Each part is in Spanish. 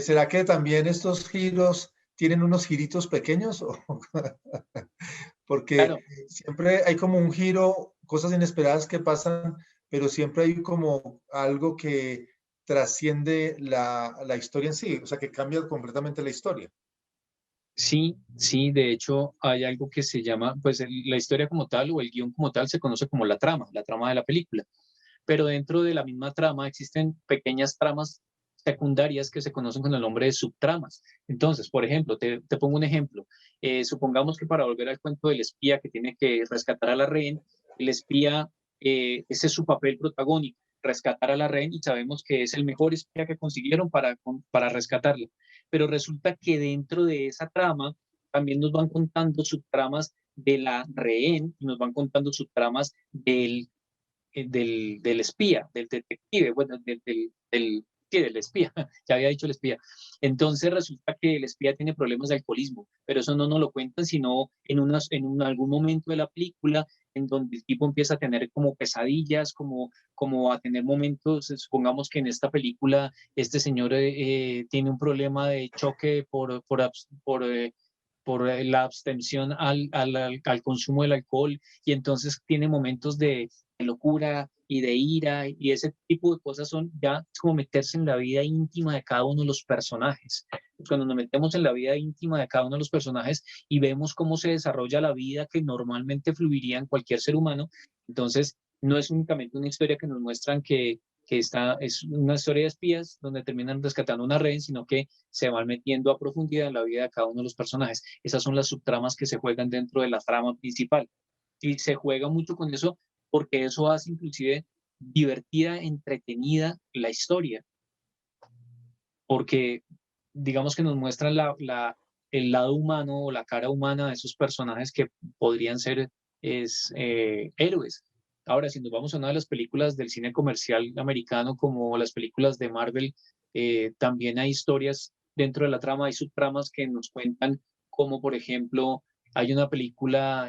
¿Será que también estos giros tienen unos giritos pequeños? Porque Claro, siempre hay como un giro, cosas inesperadas que pasan, pero siempre hay como algo que trasciende la historia en sí, o sea, que cambia completamente la historia. sí, sí, de hecho hay algo que se llama, pues la historia como tal o el guión como tal se conoce como la trama de la película, pero dentro de la misma trama existen pequeñas tramas secundarias que se conocen con el nombre de subtramas. Entonces, por ejemplo, te pongo un ejemplo. Supongamos que para volver al cuento del espía que tiene que rescatar a la rehén, el espía, ese es su papel protagónico, rescatar a la rehén y sabemos que es el mejor espía que consiguieron para rescatarla. Pero resulta que dentro de esa trama también nos van contando subtramas de la rehén y nos van contando subtramas del espía, del detective, bueno, sí, del espía, ya había dicho el espía. Entonces resulta que el espía tiene problemas de alcoholismo, pero eso no nos lo cuentan, sino algún momento de la película en donde el tipo empieza a tener como pesadillas, como a tener momentos, supongamos que en esta película este señor tiene un problema de choque por la abstención al consumo del alcohol y entonces tiene momentos de locura y de ira y ese tipo de cosas son ya como meterse en la vida íntima de cada uno de los personajes. Cuando nos metemos en la vida íntima de cada uno de los personajes y vemos cómo se desarrolla la vida que normalmente fluiría en cualquier ser humano, entonces no es únicamente una historia que nos muestran es una historia de espías donde terminan rescatando una red, sino que se van metiendo a profundidad en la vida de cada uno de los personajes. Esas son las subtramas que se juegan dentro de la trama principal. Y se juega mucho con eso porque eso hace inclusive divertida, entretenida la historia, porque digamos que nos muestran el lado humano o la cara humana de esos personajes que podrían ser héroes. Ahora, si nos vamos a una de las películas del cine comercial americano, como las películas de Marvel, también hay historias dentro de la trama, hay subtramas que nos cuentan, como por ejemplo, hay una película,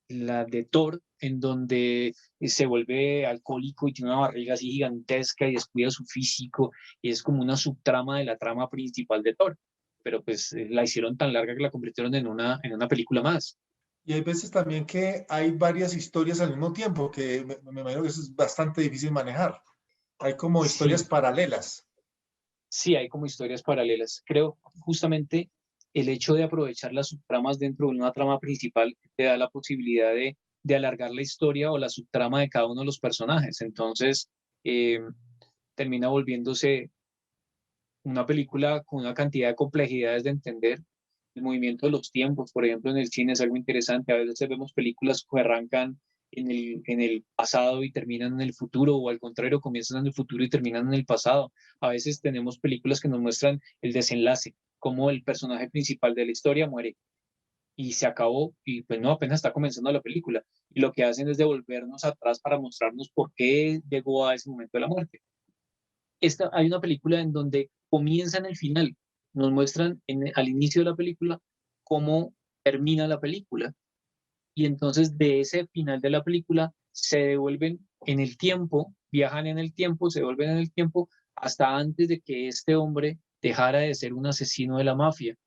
la de Thor, en donde se vuelve alcohólico y tiene una barriga así gigantesca y descuida su físico y es como una subtrama de la trama principal de Thor, pero pues la hicieron tan larga que la convirtieron en una película más. Y hay veces también que hay varias historias al mismo tiempo, que me imagino que eso es bastante difícil manejar. Hay como historias Sí, paralelas. sí, hay como historias paralelas. Creo justamente el hecho de aprovechar las subtramas dentro de una trama principal te da la posibilidad de alargar la historia o la subtrama de cada uno de los personajes. Entonces, eh, termina volviéndose una película con una cantidad de complejidades de entender. El movimiento de los tiempos, por ejemplo, en el cine es algo interesante. A veces vemos películas que arrancan en el pasado y terminan en el futuro, o al contrario, comienzan en el futuro y terminan en el pasado. A veces tenemos películas que nos muestran el desenlace, cómo el personaje principal de la historia muere y se acabó, y pues no, apenas está comenzando la película. Y lo que hacen es devolvernos atrás para mostrarnos por qué llegó a ese momento de la muerte. Hay una película en donde comienza en el final, nos muestran al inicio de la película cómo termina la película y entonces de ese final de la película se devuelven en el tiempo, viajan en el tiempo, se devuelven en el tiempo hasta antes de que este hombre dejara de ser un asesino de la mafia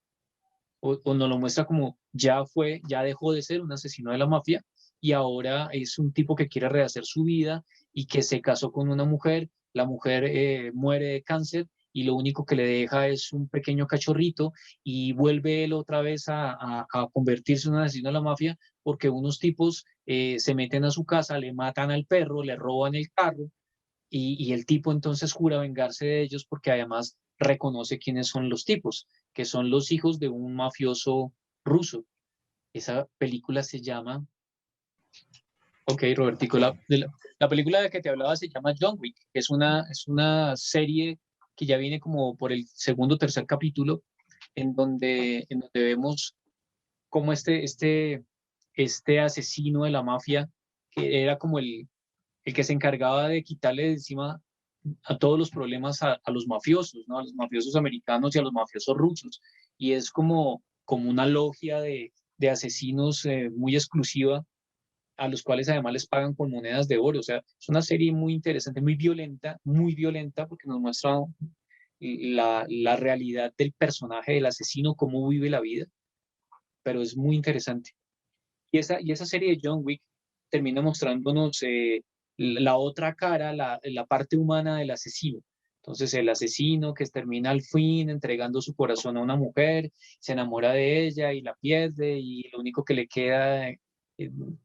o nos lo muestra como ya dejó de ser un asesino de la mafia y ahora es un tipo que quiere rehacer su vida y que se casó con una mujer, la mujer muere de cáncer y lo único que le deja es un pequeño cachorrito y vuelve él otra vez a convertirse en un asesino de la mafia porque unos tipos se meten a su casa, le matan al perro, le roban el carro y el tipo entonces jura vengarse de ellos porque además reconoce quiénes son los tipos, que son los hijos de un mafioso ruso. Esa película se llama, ok, Robertico, Ok. la película de que te hablaba se llama John Wick, que es una serie que ya viene como por el segundo o tercer capítulo, en donde vemos cómo este asesino de la mafia, que era como el que se encargaba de quitarle de encima a todos los problemas a los mafiosos, ¿no? A los mafiosos americanos y a los mafiosos rusos. Y es como una logia de asesinos muy exclusiva, a los cuales además les pagan con monedas de oro. O sea, es una serie muy interesante, muy violenta, porque nos muestra la realidad del personaje, del asesino, cómo vive la vida, pero es muy interesante. Y esa serie de John Wick termina mostrándonos la otra cara, la parte humana del asesino. Entonces el asesino que termina al fin entregando su corazón a una mujer, se enamora de ella y la pierde y lo único que le queda,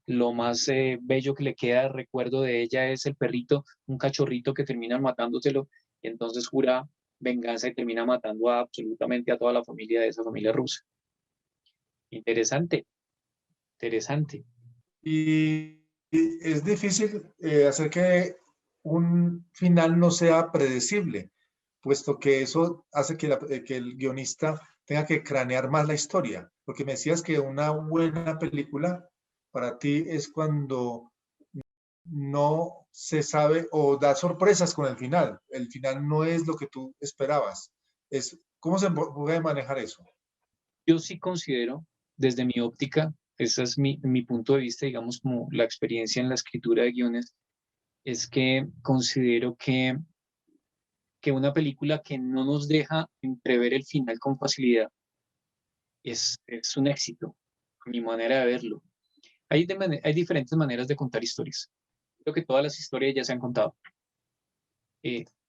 lo más bello que le queda de recuerdo de ella es el perrito, un cachorrito que termina matándoselo y entonces jura venganza y termina matando absolutamente a toda la familia de esa familia rusa. Interesante, interesante. Y es difícil hacer que un final no sea predecible, puesto que eso hace que el guionista tenga que cranear más la historia, porque me decías que una buena película para ti es cuando no se sabe o da sorpresas con el final. El final no es lo que tú esperabas. ¿Cómo se puede manejar eso? Yo sí considero, desde mi óptica, ese es mi punto de vista, digamos, como la experiencia en la escritura de guiones, es que considero que una película que no nos deja entrever el final con facilidad es un éxito, a mi manera de verlo. Hay diferentes maneras de contar historias. Creo que todas las historias ya se han contado.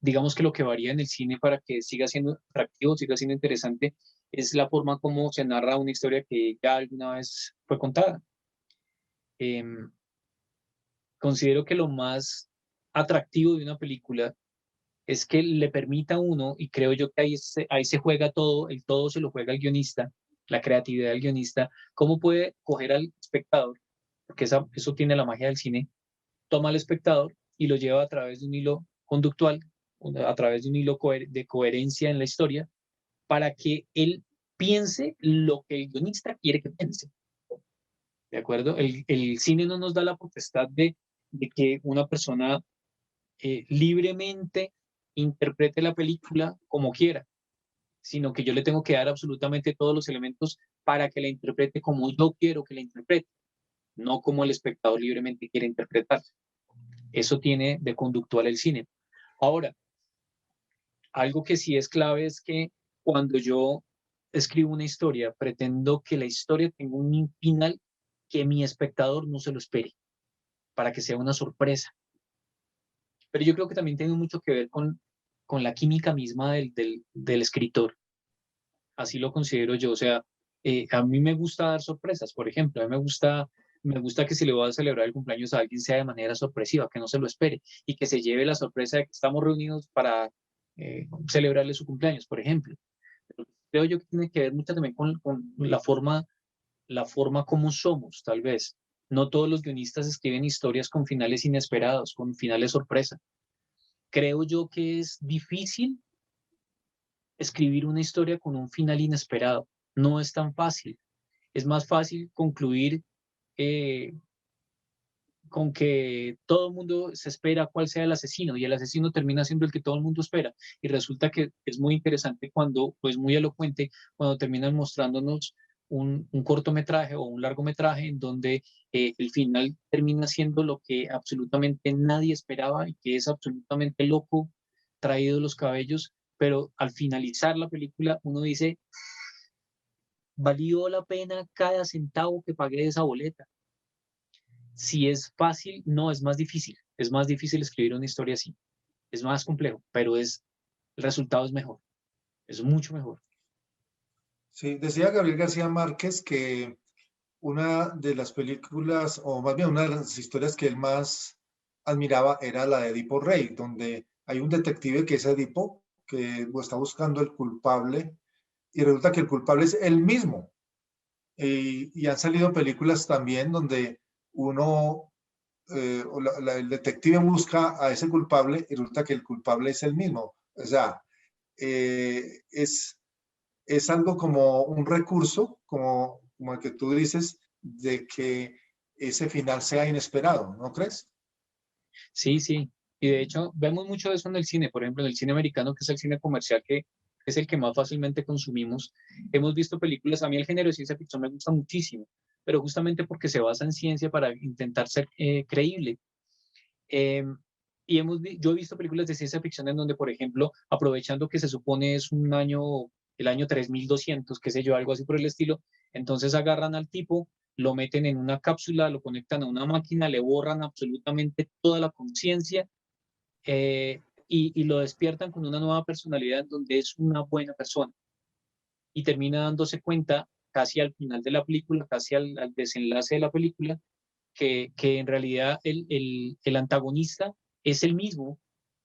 Digamos que lo que varía en el cine para que siga siendo atractivo, siga siendo interesante, es la forma como se narra una historia que ya alguna vez fue contada. Em, Considero que lo más atractivo de una película es que le permita a uno, y creo yo que ahí se juega todo, el todo se lo juega el guionista, la creatividad del guionista, cómo puede coger al espectador, porque eso tiene la magia del cine, toma al espectador y lo lleva a través de un hilo conductual, a través de un hilo de coherencia en la historia, para que él piense lo que el guionista quiere que piense. ¿De acuerdo? El cine no nos da la potestad de que una persona libremente interprete la película como quiera, sino que yo le tengo que dar absolutamente todos los elementos para que la interprete como yo quiero que la interprete, no como el espectador libremente quiere interpretar. Eso tiene de conductual el cine. Ahora, algo que sí es clave es que cuando yo escribo una historia, pretendo que la historia tenga un final que mi espectador no se lo espere, para que sea una sorpresa. Pero yo creo que también tiene mucho que ver con la química misma del escritor. Así lo considero yo. O sea, a mí me gusta dar sorpresas, por ejemplo. A mí me gusta que si le voy a celebrar el cumpleaños a alguien sea de manera sorpresiva, que no se lo espere y que se lleve la sorpresa de que estamos reunidos para celebrarle su cumpleaños, por ejemplo. Pero creo yo que tiene que ver mucho también con la forma como somos, tal vez. No todos los guionistas escriben historias con finales inesperados, con finales sorpresa. Creo yo que es difícil escribir una historia con un final inesperado. No es tan fácil. Es más fácil concluir eh, con que todo el mundo se espera cuál sea el asesino y el asesino termina siendo el que todo el mundo espera. Y resulta que es muy interesante cuando, pues muy elocuente, cuando terminan mostrándonos un cortometraje o un largometraje en donde el final termina siendo lo que absolutamente nadie esperaba y que es absolutamente loco, traído de los cabellos, pero al finalizar la película uno dice, valió la pena cada centavo que pagué de esa boleta. Si es fácil, no, es más difícil. Es más difícil escribir una historia así. Es más complejo, pero el resultado es mejor. Es mucho mejor. Sí, decía Gabriel García Márquez que una de las películas, o más bien una de las historias que él más admiraba era la de Edipo Rey, donde hay un detective que es Edipo, que está buscando el culpable y resulta que el culpable es él mismo. Y han salido películas también donde uno, el detective busca a ese culpable y resulta que el culpable es él mismo. O sea, eh, es, es algo como un recurso, como el que tú dices, de que ese final sea inesperado, ¿no crees? Sí, sí. Y de hecho, vemos mucho de eso en el cine. Por ejemplo, en el cine americano, que es el cine comercial, que es el que más fácilmente consumimos. Hemos visto películas, a mí el género de ciencia ficción me gusta muchísimo, pero justamente porque se basa en ciencia para intentar ser creíble. Eh, Y yo he visto películas de ciencia ficción en donde, por ejemplo, aprovechando que se supone es un año, el año 3200, qué sé yo, algo así por el estilo, entonces agarran al tipo, lo meten en una cápsula, lo conectan a una máquina, le borran absolutamente toda la conciencia, y lo despiertan con una nueva personalidad donde es una buena persona y termina dándose cuenta casi al final de la película, casi al desenlace de la película, que en realidad el antagonista es el mismo,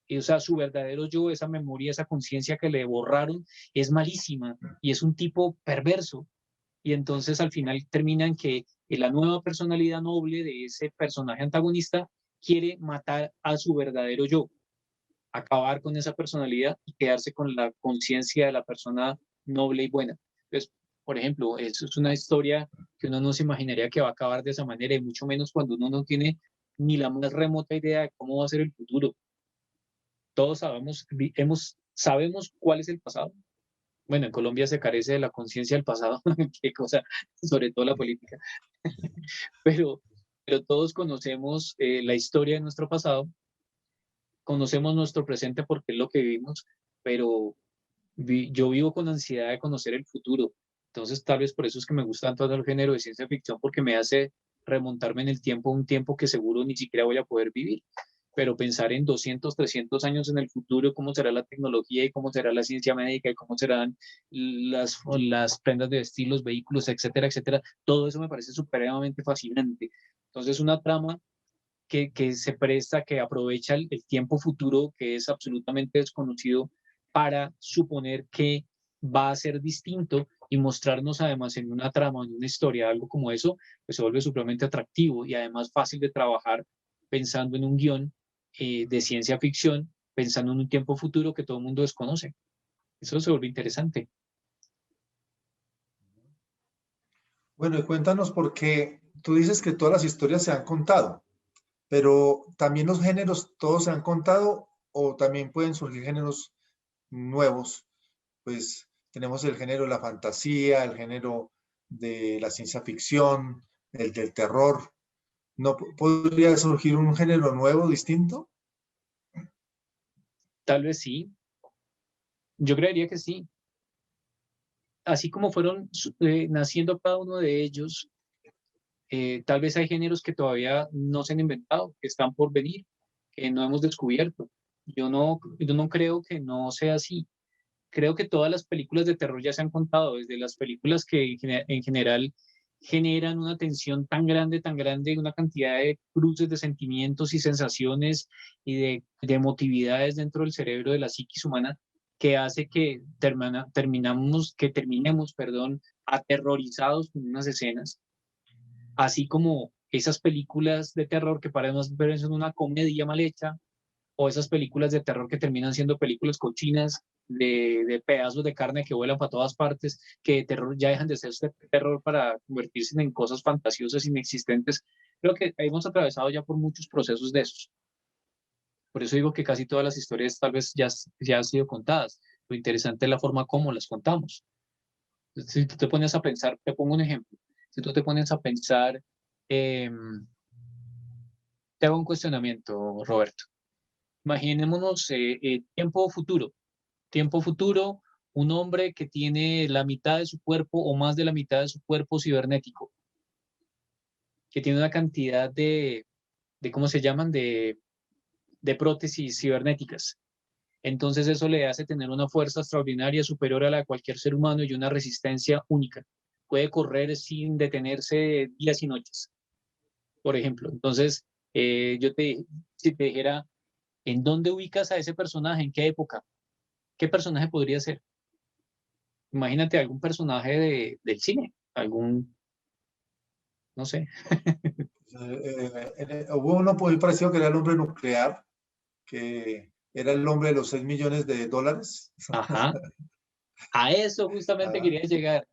o sea, su verdadero yo, esa memoria, esa conciencia que le borraron, es malísima y es un tipo perverso. Y entonces al final termina en que la nueva personalidad noble de ese personaje antagonista quiere matar a su verdadero yo, acabar con esa personalidad y quedarse con la conciencia de la persona noble y buena. Entonces, por ejemplo, eso es una historia que uno no se imaginaría que va a acabar de esa manera, y mucho menos cuando uno no tiene ni la más remota idea de cómo va a ser el futuro. Todos sabemos cuál es el pasado. Bueno, en Colombia se carece de la conciencia del pasado, qué cosa, sobre todo la política, pero, pero todos conocemos la historia de nuestro pasado, conocemos nuestro presente porque es lo que vivimos, pero yo vivo con ansiedad de conocer el futuro. Entonces, tal vez por eso es que me gusta tanto el género de ciencia ficción, porque me hace remontarme en el tiempo, un tiempo que seguro ni siquiera voy a poder vivir. Pero pensar en 200, 300 años en el futuro, cómo será la tecnología y cómo será la ciencia médica y cómo serán las prendas de vestir, los vehículos, etcétera, etcétera, todo eso me parece supremamente fascinante. Entonces, una trama que se presta, que aprovecha el tiempo futuro que es absolutamente desconocido para suponer que va a ser distinto y mostrarnos además en una trama, en una historia, algo como eso, pues se vuelve supremamente atractivo y además fácil de trabajar pensando en un guión de ciencia ficción, pensando en un tiempo futuro que todo el mundo desconoce. Eso se vuelve interesante. Bueno, y cuéntanos por qué tú dices que todas las historias se han contado, pero también los géneros todos se han contado o también pueden surgir géneros nuevos. Pues tenemos el género de la fantasía, el género de la ciencia ficción, el del terror. ¿No podría surgir un género nuevo, distinto? Tal vez sí, yo creería que sí. Así como fueron naciendo cada uno de ellos, tal vez hay géneros que todavía no se han inventado, que están por venir, que no hemos descubierto. Yo no creo que no sea así. Creo que todas las películas de terror ya se han contado, desde las películas que en general generan una tensión tan grande, una cantidad de cruces de sentimientos y sensaciones y de emotividades dentro del cerebro de la psiquis humana, que hace que terminemos, perdón, aterrorizados con unas escenas, así como esas películas de terror que parecen una comedia mal hecha, o esas películas de terror que terminan siendo películas cochinas de pedazos de carne que vuelan para todas partes, que de terror ya dejan de ser terror para convertirse en cosas fantasiosas, inexistentes. Creo que hemos atravesado ya por muchos procesos de esos. Por eso digo que casi todas las historias tal vez ya han sido contadas. Lo interesante es la forma como las contamos. Si tú te pones a pensar, te pongo un ejemplo. Si tú te pones a pensar, eh, te hago un cuestionamiento, Roberto. Imaginémonos tiempo futuro, un hombre que tiene la mitad de su cuerpo o más de la mitad de su cuerpo cibernético, que tiene una cantidad de ¿cómo se llaman? De prótesis cibernéticas. Entonces eso le hace tener una fuerza extraordinaria superior a la de cualquier ser humano y una resistencia única. Puede correr sin detenerse días y noches, por ejemplo. Entonces, si te dijera, ¿en dónde ubicas a ese personaje? ¿En qué época? ¿Qué personaje podría ser? Imagínate algún personaje del cine, no sé. Hubo uno muy parecido que era el hombre nuclear, que era el hombre de los 6 millones de dólares. Ajá, a eso justamente Ah, quería llegar,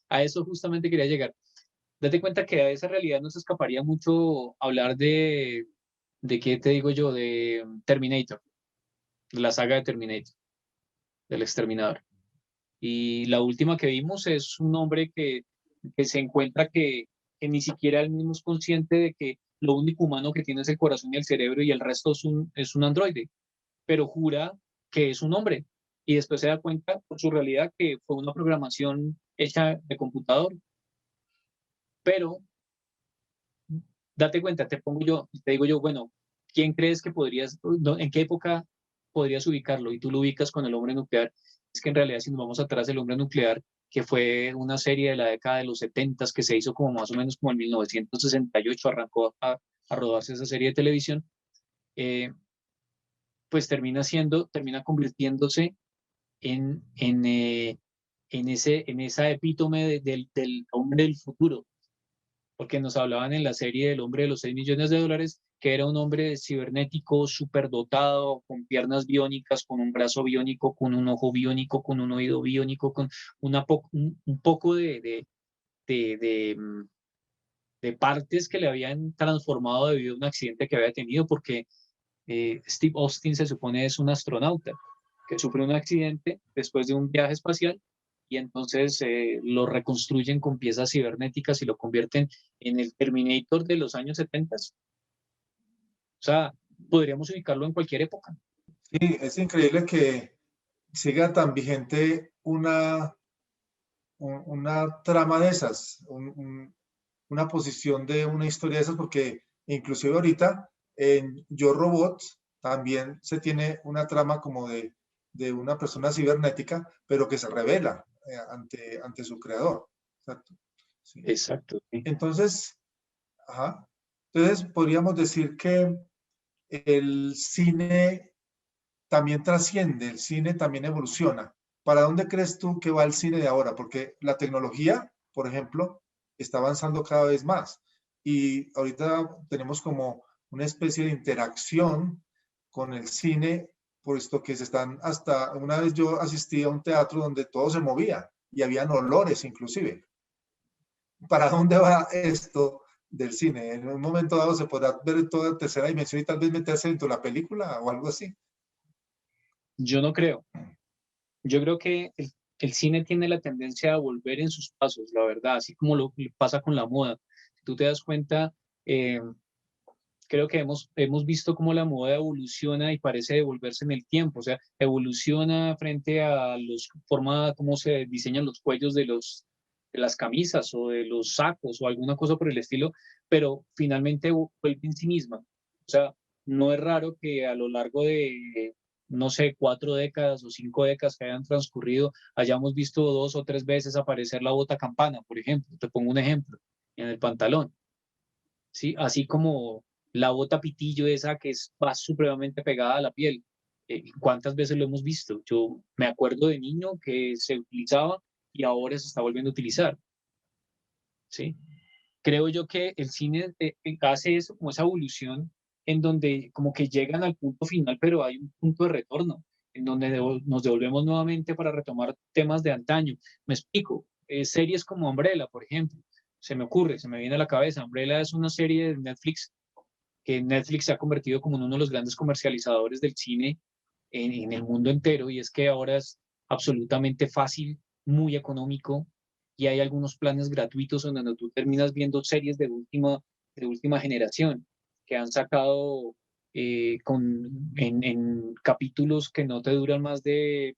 a eso justamente quería llegar. Date cuenta que a esa realidad nos escaparía mucho hablar de qué te digo yo, de Terminator, de la saga de Terminator, del Exterminador. Y la última que vimos es un hombre que se encuentra que que ni siquiera él mismo es consciente de que lo único humano que tiene es el corazón y el cerebro y el resto es un androide, pero jura que es un hombre y después se da cuenta por su realidad que fue una programación hecha de computador. Pero date cuenta, te digo yo, bueno, ¿quién crees que podrías, en qué época podrías ubicarlo? Y tú lo ubicas con el hombre nuclear. Es que en realidad, si nos vamos atrás, el hombre nuclear, que fue una serie de la década de los 70 que se hizo como más o menos como en 1968, arrancó a rodarse esa serie de televisión, eh, pues termina convirtiéndose en esa epítome del hombre del futuro, porque nos hablaban en la serie del hombre de los 6 millones de dólares, que era un hombre cibernético, superdotado, con piernas biónicas, con un brazo biónico, con un ojo biónico, con un oído biónico, con un poco de de partes que le habían transformado debido a un accidente que había tenido, porque Steve Austin se supone es un astronauta que sufre un accidente después de un viaje espacial y entonces lo reconstruyen con piezas cibernéticas y lo convierten en el Terminator de los años 70. O sea, podríamos ubicarlo en cualquier época. Sí, es increíble que siga tan vigente una trama de esas, una posición de una historia de esas, porque inclusive ahorita en Yo Robot también se tiene una trama como de una persona cibernética, pero que se revela ante su creador. Exacto. Sí. Exacto. Sí. Entonces, ajá. Entonces podríamos decir que el cine también trasciende, el cine también evoluciona. ¿Para dónde crees tú que va el cine de ahora? Porque la tecnología, por ejemplo, está avanzando cada vez más y ahorita tenemos como una especie de interacción con el cine, puesto que se están hasta, una vez yo asistí a un teatro donde todo se movía y habían olores inclusive. ¿Para dónde va esto del cine? En un momento dado se podrá ver toda en tercera dimensión y tal vez meterse dentro de la película o algo así. Yo no creo. Yo creo que el cine tiene la tendencia a volver en sus pasos, la verdad, así como lo que pasa con la moda. Si tú te das cuenta, eh, creo que hemos visto cómo la moda evoluciona y parece devolverse en el tiempo, o sea, evoluciona frente a los forma, cómo se diseñan los cuellos de las camisas o de los sacos o alguna cosa por el estilo, pero finalmente vuelve en sí misma. O sea, no es raro que a lo largo de, no sé, 4 décadas o 5 décadas que hayan transcurrido, hayamos visto 2 o 3 veces aparecer la bota campana, por ejemplo. Te pongo un ejemplo, en el pantalón. ¿Sí? Así como la bota pitillo esa que va supremamente pegada a la piel. ¿Cuántas veces lo hemos visto? Yo me acuerdo de niño que se utilizaba y ahora se está volviendo a utilizar, ¿sí? Creo yo que el cine hace eso, como esa evolución, en donde como que llegan al punto final, pero hay un punto de retorno, en donde nos devolvemos nuevamente para retomar temas de antaño. Me explico, series como Umbrella, por ejemplo, se me viene a la cabeza. Umbrella es una serie de Netflix que Netflix se ha convertido como en uno de los grandes comercializadores del cine en el mundo entero, y es que ahora es absolutamente fácil, muy económico, y hay algunos planes gratuitos en donde tú terminas viendo series de última generación que han sacado en capítulos que no te duran más de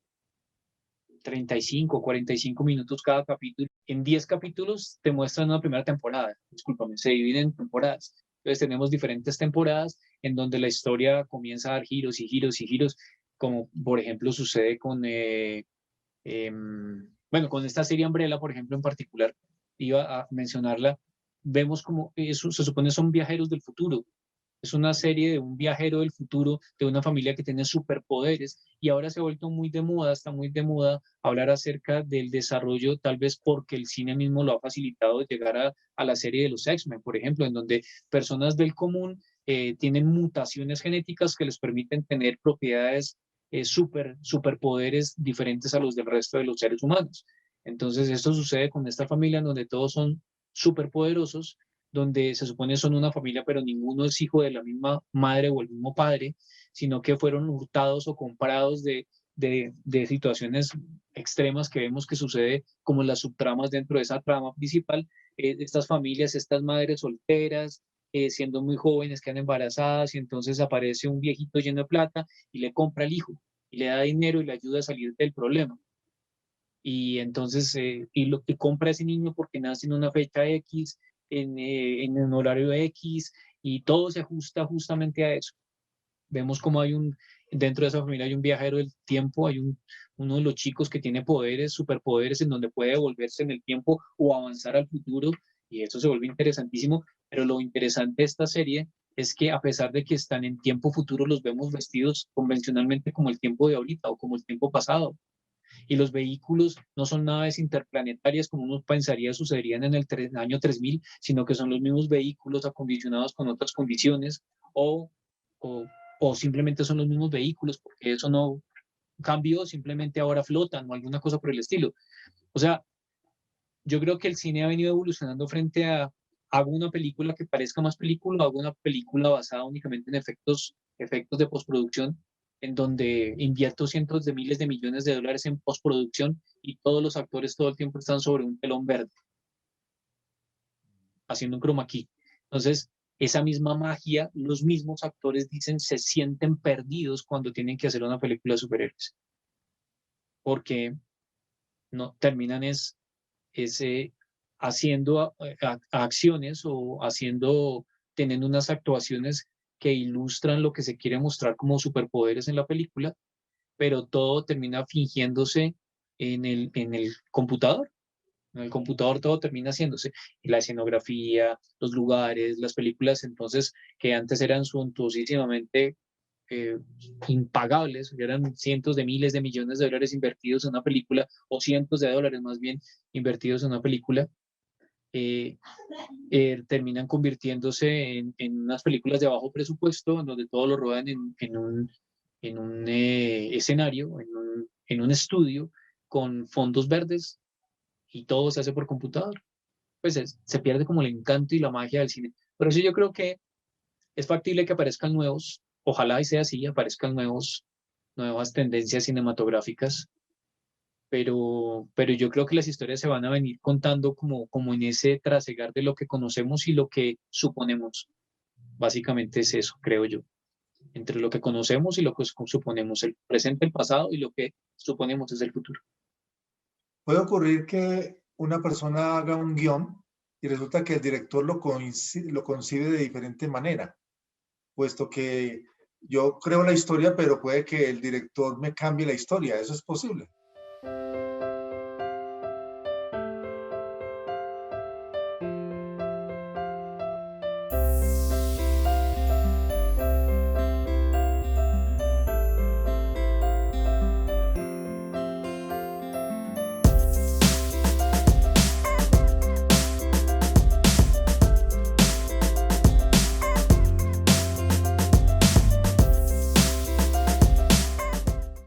35, 45 minutos cada capítulo. En 10 capítulos te muestran una primera temporada, discúlpame, se dividen en temporadas. Entonces tenemos diferentes temporadas en donde la historia comienza a dar giros y giros y giros, como por ejemplo sucede bueno, con esta serie Umbrella, por ejemplo, en particular, iba a mencionarla, vemos como eso se supone son viajeros del futuro. Es una serie de un viajero del futuro, de una familia que tiene superpoderes, y ahora se ha vuelto muy de moda, está muy de moda hablar acerca del desarrollo, tal vez porque el cine mismo lo ha facilitado, de llegar a la serie de los X-Men, por ejemplo, en donde personas del común tienen mutaciones genéticas que les permiten tener propiedades, superpoderes diferentes a los del resto de los seres humanos. Entonces, esto sucede con esta familia en donde todos son superpoderosos, donde se supone son una familia, pero ninguno es hijo de la misma madre o el mismo padre, sino que fueron hurtados o comprados de situaciones extremas que vemos que sucede como las subtramas dentro de esa trama principal, estas familias, estas madres solteras, siendo muy jóvenes, quedan embarazadas y entonces aparece un viejito lleno de plata y le compra al hijo y le da dinero y le ayuda a salir del problema. Y entonces, y lo que compra ese niño porque nace en una fecha X, en un horario X, y todo se ajusta justamente a eso. Vemos como dentro de esa familia hay un viajero del tiempo, uno de los chicos que tiene poderes, superpoderes, en donde puede devolverse en el tiempo o avanzar al futuro, y eso se vuelve interesantísimo, pero lo interesante de esta serie es que a pesar de que están en tiempo futuro, los vemos vestidos convencionalmente como el tiempo de ahorita o como el tiempo pasado, y los vehículos no son naves interplanetarias como uno pensaría sucederían en el año 3000, sino que son los mismos vehículos acondicionados con otras condiciones o, o, o simplemente son los mismos vehículos porque eso no cambió, simplemente ahora flotan o alguna cosa por el estilo. O sea, yo creo que el cine ha venido evolucionando frente a hago una película que parezca más película, hago una película basada únicamente en efectos de postproducción, en donde invierto cientos de miles de millones de dólares en postproducción y todos los actores todo el tiempo están sobre un telón verde, haciendo un chroma key. Entonces, esa misma magia, los mismos actores dicen se sienten perdidos cuando tienen que hacer una película de superhéroes, porque no terminan ese haciendo acciones o teniendo unas actuaciones que ilustran lo que se quiere mostrar como superpoderes en la película, pero todo termina fingiéndose en el computador. En el computador todo termina haciéndose. Y la escenografía, los lugares, las películas, entonces, que antes eran suntuosísimamente eh, impagables, eran cientos de miles de millones de dólares invertidos en una película, o cientos de dólares más bien invertidos en una película, eh, terminan convirtiéndose en unas películas de bajo presupuesto, en donde todo lo rodan en un escenario, en un estudio, con fondos verdes y todo se hace por computador. Pues se pierde como el encanto y la magia del cine. Pero sí yo creo que es factible que aparezcan ojalá y sea así, aparezcan nuevas tendencias cinematográficas, pero yo creo que las historias se van a venir contando como en ese trasegar de lo que conocemos y lo que suponemos. Básicamente es eso, creo yo. Entre lo que conocemos y lo que suponemos, el presente, el pasado y lo que suponemos es el futuro. Puede ocurrir que una persona haga un guión y resulta que el director lo concibe de diferente manera, puesto que yo creo la historia, pero puede que el director me cambie la historia. ¿Eso es posible?